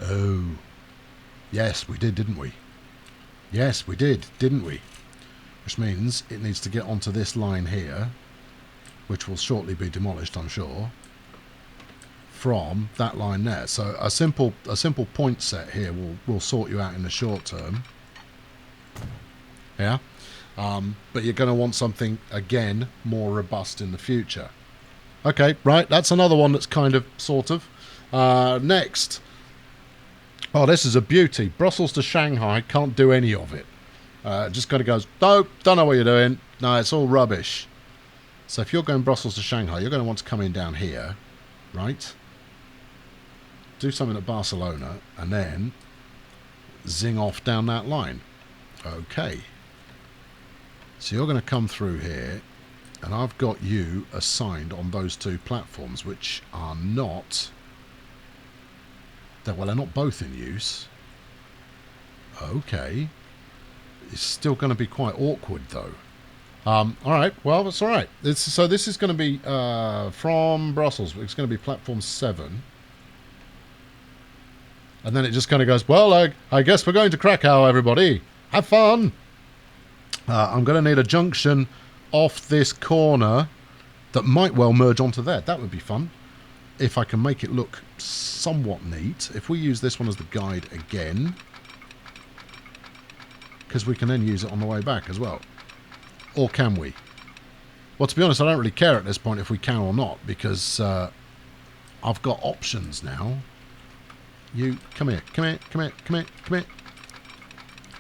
Oh. Yes, we did, didn't we? Yes, we did, didn't we? Which means it needs to get onto this line here, which will shortly be demolished, I'm sure. from that line there. So a simple point set here will sort you out in the short term. Yeah. But you're going to want something, again, more robust in the future. Okay, right, that's another one that's kind of, sort of. Next. Oh, this is a beauty. Brussels to Shanghai, can't do any of it. Just kind of goes, nope, don't know what you're doing. No, it's all rubbish. So if you're going Brussels to Shanghai, you're going to want to come in down here, right? Do something at Barcelona, and then zing off down that line. Okay. So you're going to come through here, and I've got you assigned on those two platforms, which are not... Well, they're not both in use. Okay. It's still going to be quite awkward, though. All right. Well, that's all right. So this is going to be from Brussels. It's going to be platform 7. And then it just kind of goes, well, I guess we're going to Krakow, everybody. Have fun. I'm going to need a junction off this corner that might well merge onto there. That would be fun. If I can make it look somewhat neat. If we use this one as the guide again, because we can then use it on the way back as well. Or can we? Well, to be honest, I don't really care at this point if we can or not, because I've got options now. You, come here, come here, come here, come here, come here.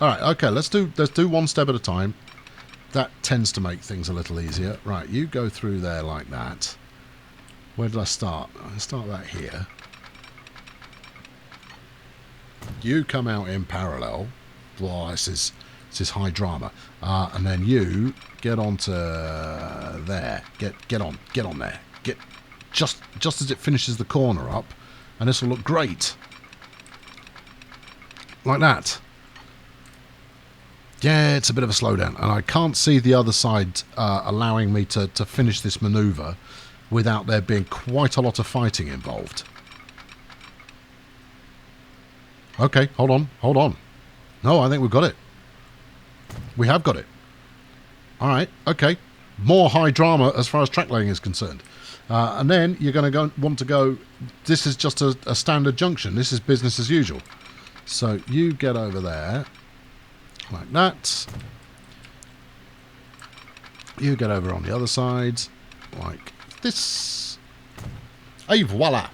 Alright, okay, let's do one step at a time. That tends to make things a little easier. Right, you go through there like that. Where did I start? I start that here. You come out in parallel. Well, this is high drama. And then you get onto there. Get on there. Get just as it finishes the corner up, and this will look great. Like that. Yeah, it's a bit of a slowdown, and I can't see the other side allowing me to finish this manoeuvre without there being quite a lot of fighting involved. Okay, hold on. No, I think we've got it. We have got it. Alright, okay. More high drama as far as track laying is concerned. And then you're going to want to go... This is just a standard junction. This is business as usual. So you get over there, like that. You get over on the other side, like this. Et voila!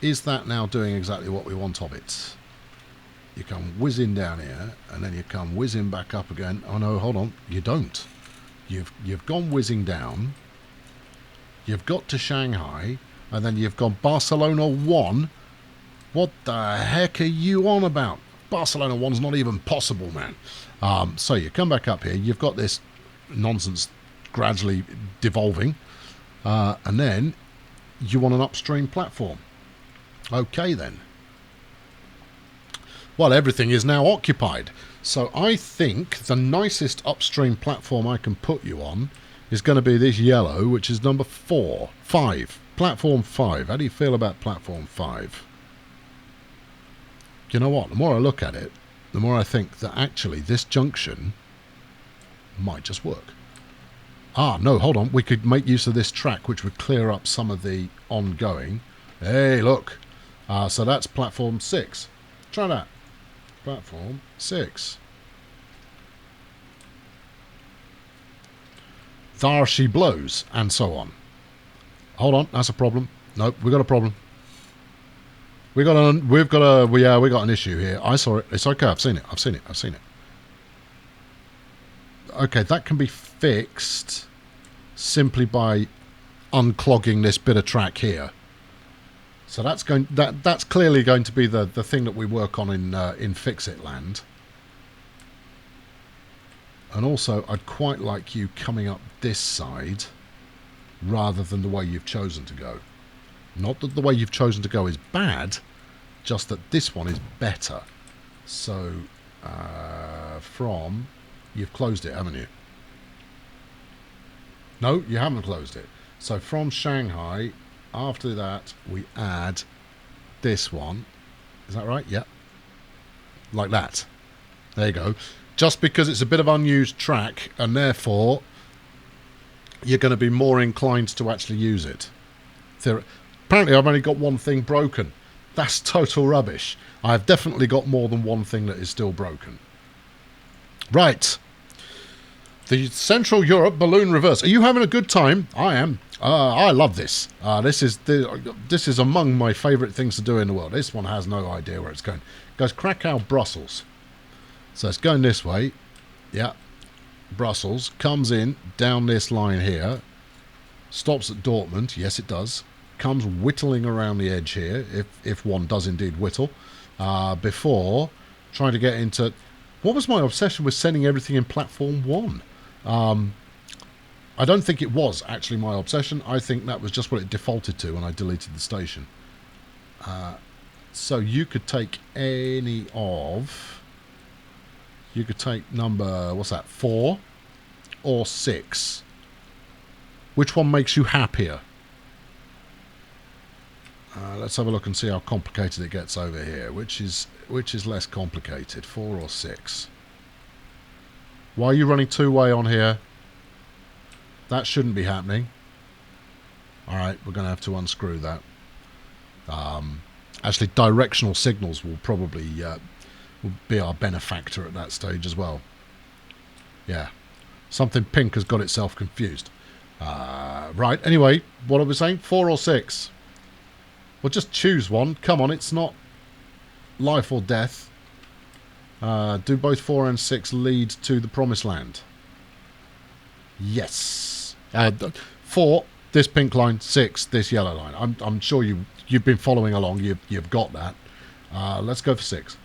Is that now doing exactly what we want of it? You come whizzing down here, and then you come whizzing back up again. Oh no, hold on, you don't. You've gone whizzing down. You've got to Shanghai, and then you've gone Barcelona 1. What the heck are you on about? Barcelona 1's not even possible, man. So you come back up here. You've got this nonsense gradually devolving. And then you want an upstream platform. Okay, then. Well, everything is now occupied. So I think the nicest upstream platform I can put you on is going to be this yellow, which is number 5. Platform 5. How do you feel about platform 5? You know what? The more I look at it, the more I think that actually this junction might just work. Ah, no, hold on. We could make use of this track, which would clear up some of the ongoing. Hey, look. So that's platform 6. Try that. Platform 6. There she blows, and so on. Hold on, that's a problem. Nope, we got a problem. We got an issue here. I saw it. It's okay. I've seen it. Okay, that can be fixed simply by unclogging this bit of track here. So that's clearly going to be the thing that we work on in Fix-It land. And also, I'd quite like you coming up this side rather than the way you've chosen to go. Not that the way you've chosen to go is bad, just that this one is better. So, you've closed it, haven't you? No, you haven't closed it. So from Shanghai, after that, we add this one. Is that right? Yep. Like that. There you go. Just because it's a bit of unused track, and therefore you're going to be more inclined to actually use it. Apparently, I've only got one thing broken. That's total rubbish. I've definitely got more than one thing that is still broken. Right. The Central Europe balloon reverse. Are you having a good time? I am. I love this. This is among my favourite things to do in the world. This one has no idea where it's going. It goes Krakow, Brussels. So it's going this way. Yeah. Brussels. Comes in down this line here. Stops at Dortmund. Yes, it does. Comes whittling around the edge here, if one does indeed whittle, before trying to get into... What was my obsession with sending everything in Platform 1? I don't think it was actually my obsession. I think that was just what it defaulted to when I deleted the station. So you could take any of... You could take number, what's that, 4 or 6. Which one makes you happier? Let's have a look and see how complicated it gets over here. Which is less complicated, 4 or 6? Why are you running two-way on here? That shouldn't be happening. Alright, we're going to have to unscrew that. Actually, directional signals will probably will be our benefactor at that stage as well. Yeah. Something pink has got itself confused. Right, anyway, what are we saying? 4 or 6? Well, just choose one. Come on, it's not life or death. Do both 4 and 6 lead to the promised land? Yes. 4, this pink line. 6, this yellow line. I'm sure you've been following along. You've got that. Let's go for 6.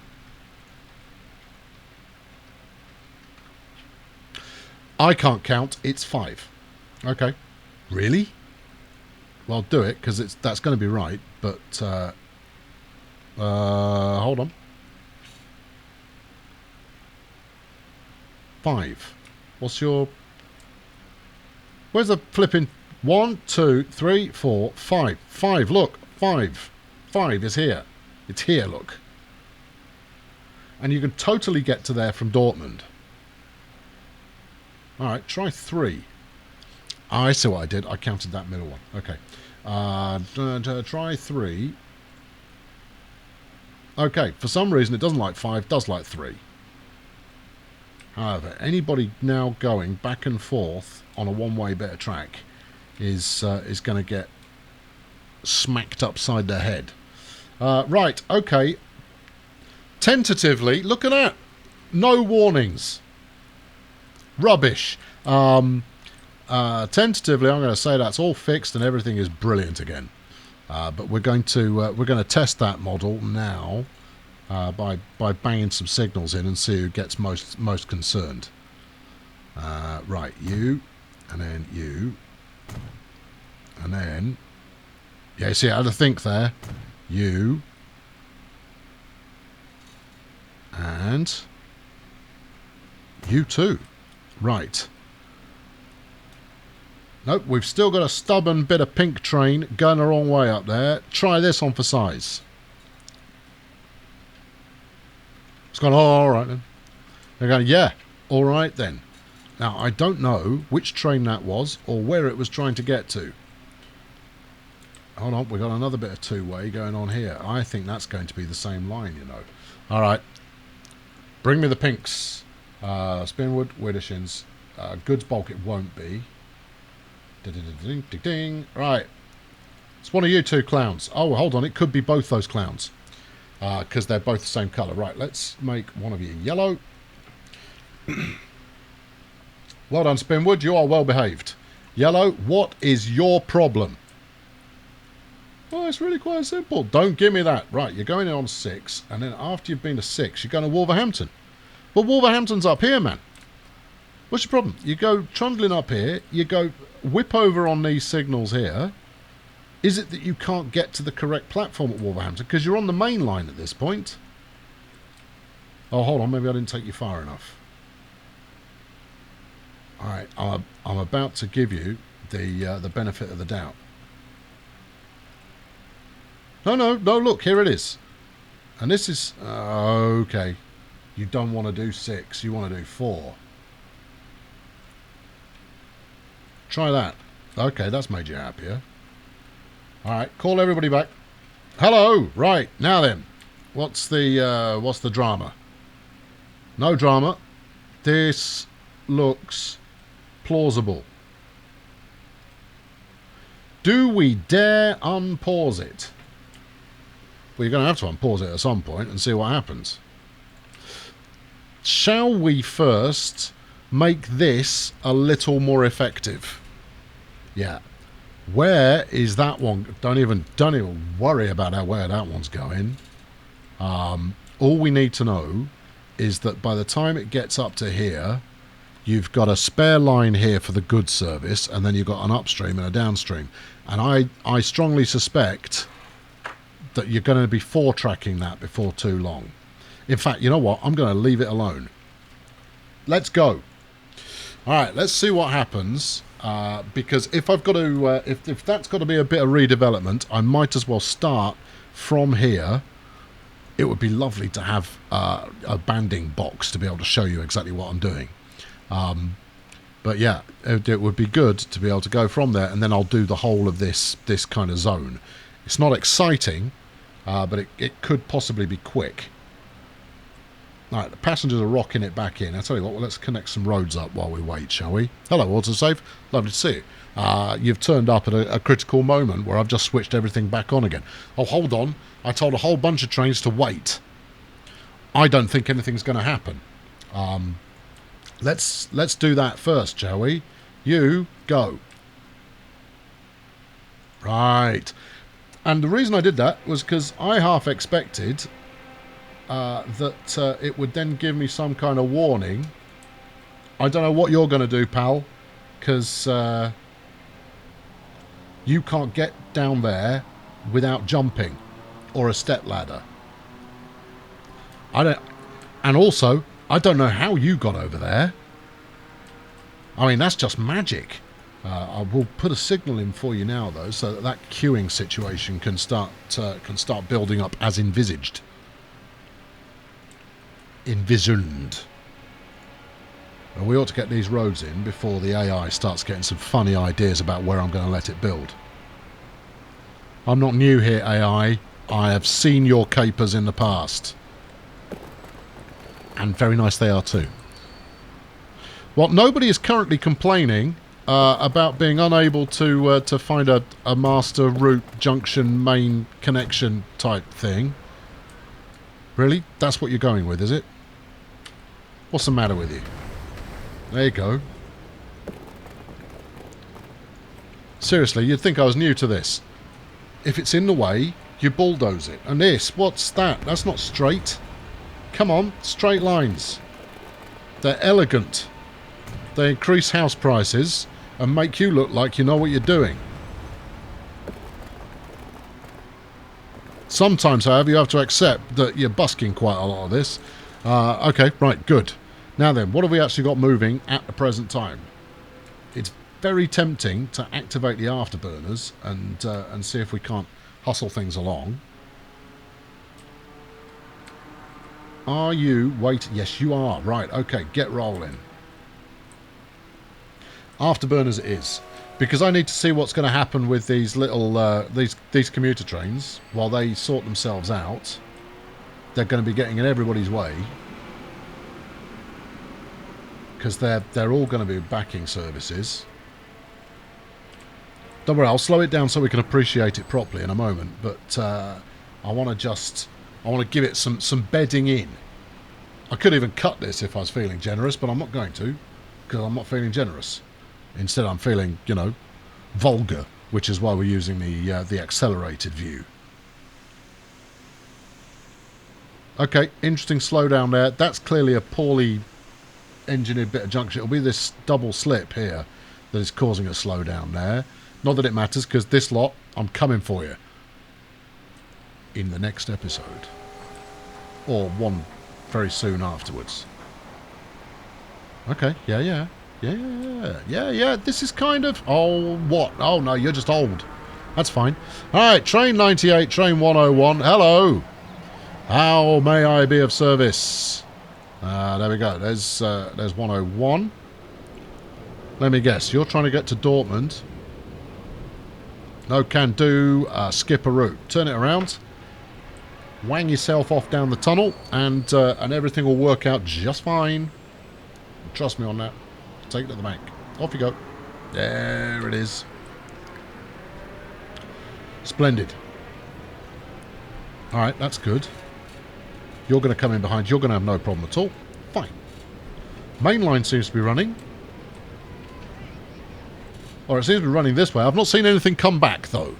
I can't count. It's 5. Okay. Really? Well, do it, because that's going to be right, but... hold on. 5. What's your... Where's the flipping... 1, 2, 3, 4, 5. 5, look. 5. 5 is here. It's here, look. And you can totally get to there from Dortmund. Alright, try 3. I see what I did. I counted that middle one. Okay. Try 3. Okay, for some reason it doesn't like 5, does like 3. However, anybody now going back and forth on a one-way bit of track is going to get smacked upside their head. Right, okay. Tentatively, look at that. No warnings. Rubbish. Tentatively, I'm going to say that's all fixed and everything is brilliant again. But we're going to test that model now by banging some signals in and see who gets most concerned. Right, you, and then you, and then yeah. See, I had to think there. You and you too. Right. Nope, we've still got a stubborn bit of pink train going the wrong way up there. Try this on for size. It's gone, oh, all right then. They're going, yeah, all right then. Now, I don't know which train that was or where it was trying to get to. Hold on, we've got another bit of two-way going on here. I think that's going to be the same line, you know. All right. Bring me the pinks. Spinwood, Widdershins. Goods bulk it won't be. Ding, ding, ding. Right. It's one of you two clowns. Oh, hold on. It could be both those clowns. Because they're both the same colour. Right, let's make one of you yellow. Well done, Spinwood. You are well behaved. Yellow, what is your problem? Well, it's really quite simple. Don't give me that. Right, you're going in on 6. And then after you've been to 6, you're going to Wolverhampton. Well, Wolverhampton's up here, man. What's your problem? You go trundling up here. You go whip over on these signals here. Is it that you can't get to the correct platform at Wolverhampton? Because you're on the main line at this point. Oh, hold on. Maybe I didn't take you far enough. All right. I'm about to give you the benefit of the doubt. No, look. Here it is. And this is... okay. You don't want to do 6. You want to do 4. Try that. Okay, that's made you happier. Alright, call everybody back. Hello! Right, now then. What's the drama? No drama. This looks plausible. Do we dare unpause it? Well, you're going to have to unpause it at some point and see what happens. Shall we first make this a little more effective? Yeah. Where is that one? Don't even worry about where that one's going. All we need to know is that by the time it gets up to here, you've got a spare line here for the goods service, and then you've got an upstream and a downstream. And I strongly suspect that you're going to be tracking that before too long. In fact, you know what? I'm going to leave it alone. Let's go. All right, let's see what happens. Because if I've got to, if that's got to be a bit of redevelopment, I might as well start from here. It would be lovely to have a banding box to be able to show you exactly what I'm doing. But yeah, it would be good to be able to go from there, and then I'll do the whole of this kind of zone. It's not exciting, but it could possibly be quick. All right, the passengers are rocking it back in. I tell you what, well, let's connect some roads up while we wait, shall we? Hello, Autosave. Lovely to see you. You've turned up at a critical moment where I've just switched everything back on again. Oh, hold on. I told a whole bunch of trains to wait. I don't think anything's going to happen. Let's do that first, shall we? You go. Right. And the reason I did that was because I half expected that it would then give me some kind of warning. I don't know what you're going to do, pal, because you can't get down there without jumping or a step ladder. And also, I don't know how you got over there. I mean, that's just magic. I will put a signal in for you now, though, so that queuing situation can start building up as envisaged. Envisioned. And we ought to get these roads in before the AI starts getting some funny ideas about where I'm going to let it build. I'm not new here, AI. I have seen your capers in the past. And very nice they are too. Well, nobody is currently complaining about being unable to find a master route junction main connection type thing. Really? That's what you're going with, is it? What's the matter with you? There you go. Seriously, you'd think I was new to this. If it's in the way, you bulldoze it. And this, what's that? That's not straight. Come on, straight lines. They're elegant. They increase house prices and make you look like you know what you're doing. Sometimes, however, you have to accept that you're busking quite a lot of this. Okay, right, good. Now then, what have we actually got moving at the present time? It's very tempting to activate the afterburners and see if we can't hustle things along. Are you waiting? Yes, you are. Right, okay, get rolling. Afterburners it is. Because I need to see what's going to happen with these little these commuter trains while they sort themselves out. They're going to be getting in everybody's way because they're all going to be backing services. Don't worry, I'll slow it down so we can appreciate it properly in a moment. But I want to give it some bedding in. I could even cut this if I was feeling generous, but I'm not going to because I'm not feeling generous. Instead, I'm feeling, you know, vulgar, which is why we're using the accelerated view. Okay, interesting slowdown there. That's clearly a poorly engineered bit of junction. It'll be this double slip here that is causing a slowdown there. Not that it matters, because this lot, I'm coming for you in the next episode. Or one very soon afterwards. Okay, yeah. This is kind of... Oh, what? Oh, no, you're just old. That's fine. All right, train 98, train 101. Hello. How may I be of service? There we go. There's 101. Let me guess. You're trying to get to Dortmund. No can do. Skip a route. Turn it around. Wang yourself off down the tunnel, and everything will work out just fine. Trust me on that. Take it to the bank. Off you go. There it is. Splendid. Alright, that's good. You're going to come in behind. You're going to have no problem at all. Fine. Main line seems to be running. Or it seems to be running this way. I've not seen anything come back, though.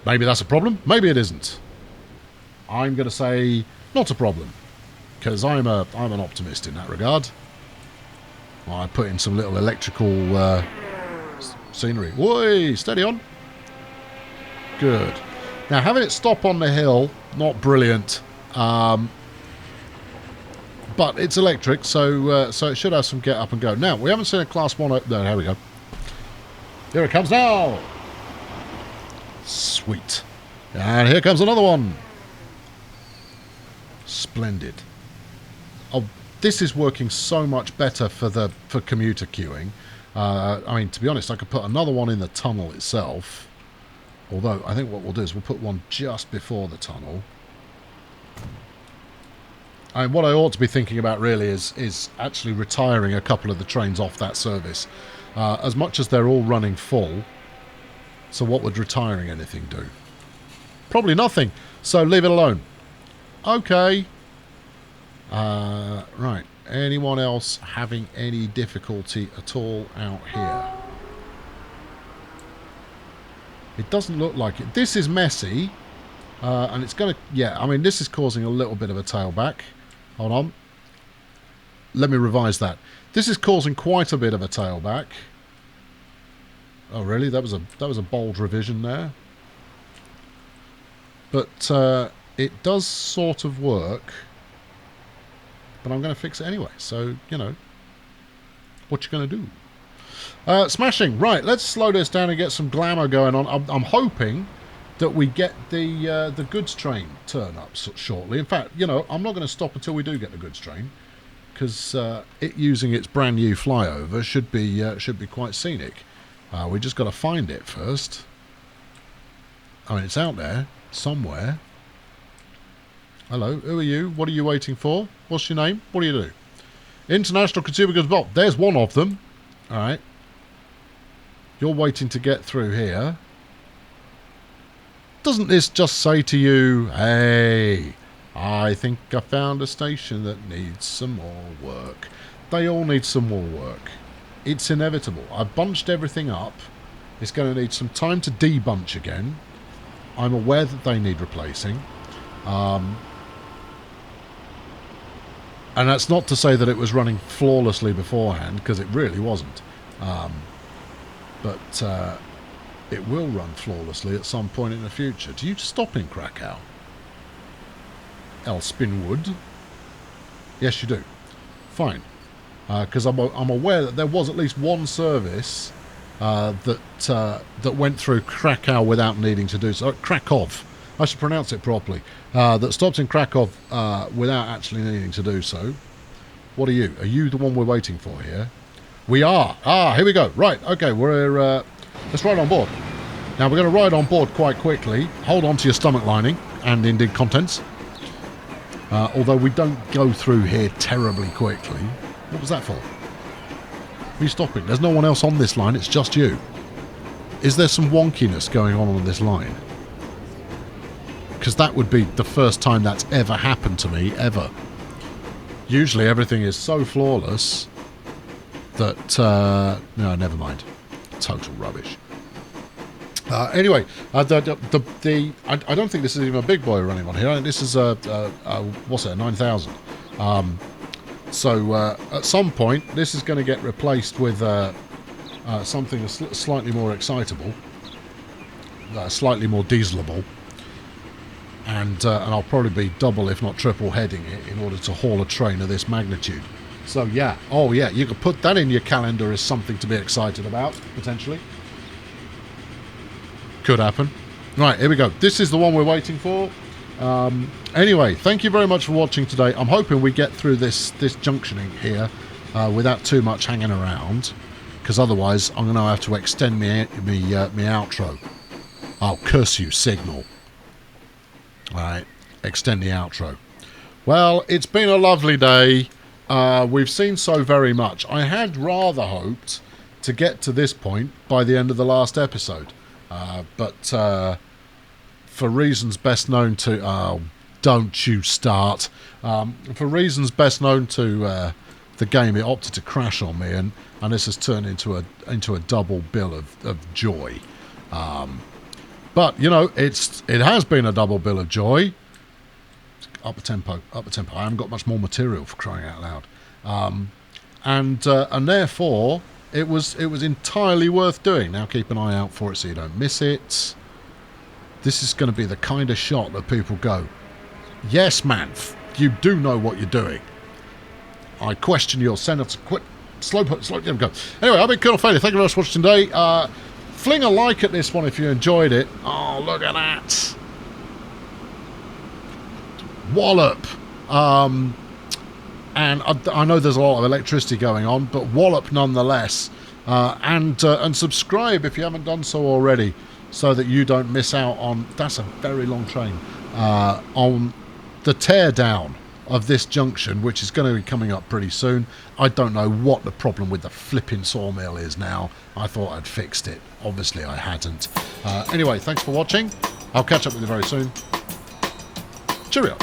Maybe that's a problem. Maybe it isn't. I'm going to say not a problem. Because I'm an optimist in that regard. I put in some little electrical scenery. Whey! Steady on. Good. Now, having it stop on the hill, not brilliant. But it's electric, so it should have some get up and go. Now, we haven't seen a Class 1... No, there we go. Here it comes now! Sweet. And here comes another one. Splendid. Oh, this is working so much better for commuter queuing. I mean, to be honest, I could put another one in the tunnel itself. Although, I think what we'll do is we'll put one just before the tunnel. And what I ought to be thinking about really is actually retiring a couple of the trains off that service. As much as they're all running full. So what would retiring anything do? Probably nothing. So leave it alone. Okay. Right. Anyone else having any difficulty at all out here? It doesn't look like it. This is messy. And it's going to... Yeah, I mean, this is causing a little bit of a tailback. Hold on. Let me revise that. This is causing quite a bit of a tailback. Oh, really? That was a bold revision there. But it does sort of work. But I'm going to fix it anyway. So, you know, what you going to do? Smashing. Right, let's slow this down and get some glamour going on. I'm hoping that we get the goods train turn up shortly. In fact, you know, I'm not going to stop until we do get the goods train. Because it using its brand new flyover should be quite scenic. We just got to find it first. I mean, it's out there somewhere. Hello, who are you? What are you waiting for? What's your name? What do you do? International Consumer Goods Box. There's one of them. All right. You're waiting to get through here. Doesn't this just say to you, hey, I think I found a station that needs some more work. They all need some more work. It's inevitable. I've bunched everything up. It's going to need some time to debunch again. I'm aware that they need replacing. And that's not to say that it was running flawlessly beforehand, because it really wasn't. But it will run flawlessly at some point in the future. Do you stop in Krakow? Elspinwood? Yes, you do. Fine. Because I'm aware that there was at least one service that went through Krakow without needing to do so. Krakow. I should pronounce it properly. That stopped in Krakow without actually needing to do so. What are you? Are you the one we're waiting for here? We are. Ah, here we go. Right, okay, we're... let's ride on board. Now, we're going to ride on board quite quickly. Hold on to your stomach lining and indeed contents. Although we don't go through here terribly quickly. What was that for? Are you stopping? There's no one else on this line, it's just you. Is there some wonkiness going on this line? Because that would be the first time that's ever happened to me, ever. Usually everything is so flawless that... no, never mind. Total rubbish. Anyway, I don't think this is even a big boy running on here. This is what's it, a 9000. So at some point, this is going to get replaced with something slightly more excitable, slightly more dieselable, and I'll probably be double, if not triple, heading it in order to haul a train of this magnitude. So yeah, oh yeah, you could put that in your calendar as something to be excited about, potentially. Could happen. Right, here we go. This is the one we're waiting for. Anyway, thank you very much for watching today. I'm hoping we get through this junctioning here without too much hanging around, because otherwise I'm going to have to extend me outro. Oh, curse you, Signal. Alright, extend the outro. Well, it's been a lovely day. We've seen so very much. I had rather hoped to get to this point by the end of the last episode. But for reasons best known to... Oh, don't you start. For reasons best known to the game, it opted to crash on me, and this has turned into a double bill of joy. But, you know, it has been a double bill of joy. Up a tempo. I haven't got much more material, for crying out loud. And therefore, it was entirely worth doing. Now keep an eye out for it so you don't miss it. This is going to be the kind of shot that people go, yes, man, you do know what you're doing. I question your sense. Quit. Slow. There we go. Anyway, I've been Colonel Failure. Thank you very much for watching today. Fling a like at this one if you enjoyed it. Oh, look at that. Wallop. And I know there's a lot of electricity going on, but wallop nonetheless. And subscribe if you haven't done so already, so that you don't miss out on... That's a very long train. On the teardown of this junction, which is going to be coming up pretty soon. I don't know what the problem with the flipping sawmill is now. I thought I'd fixed it. Obviously I hadn't. Anyway, thanks for watching. I'll catch up with you very soon. Cheerio.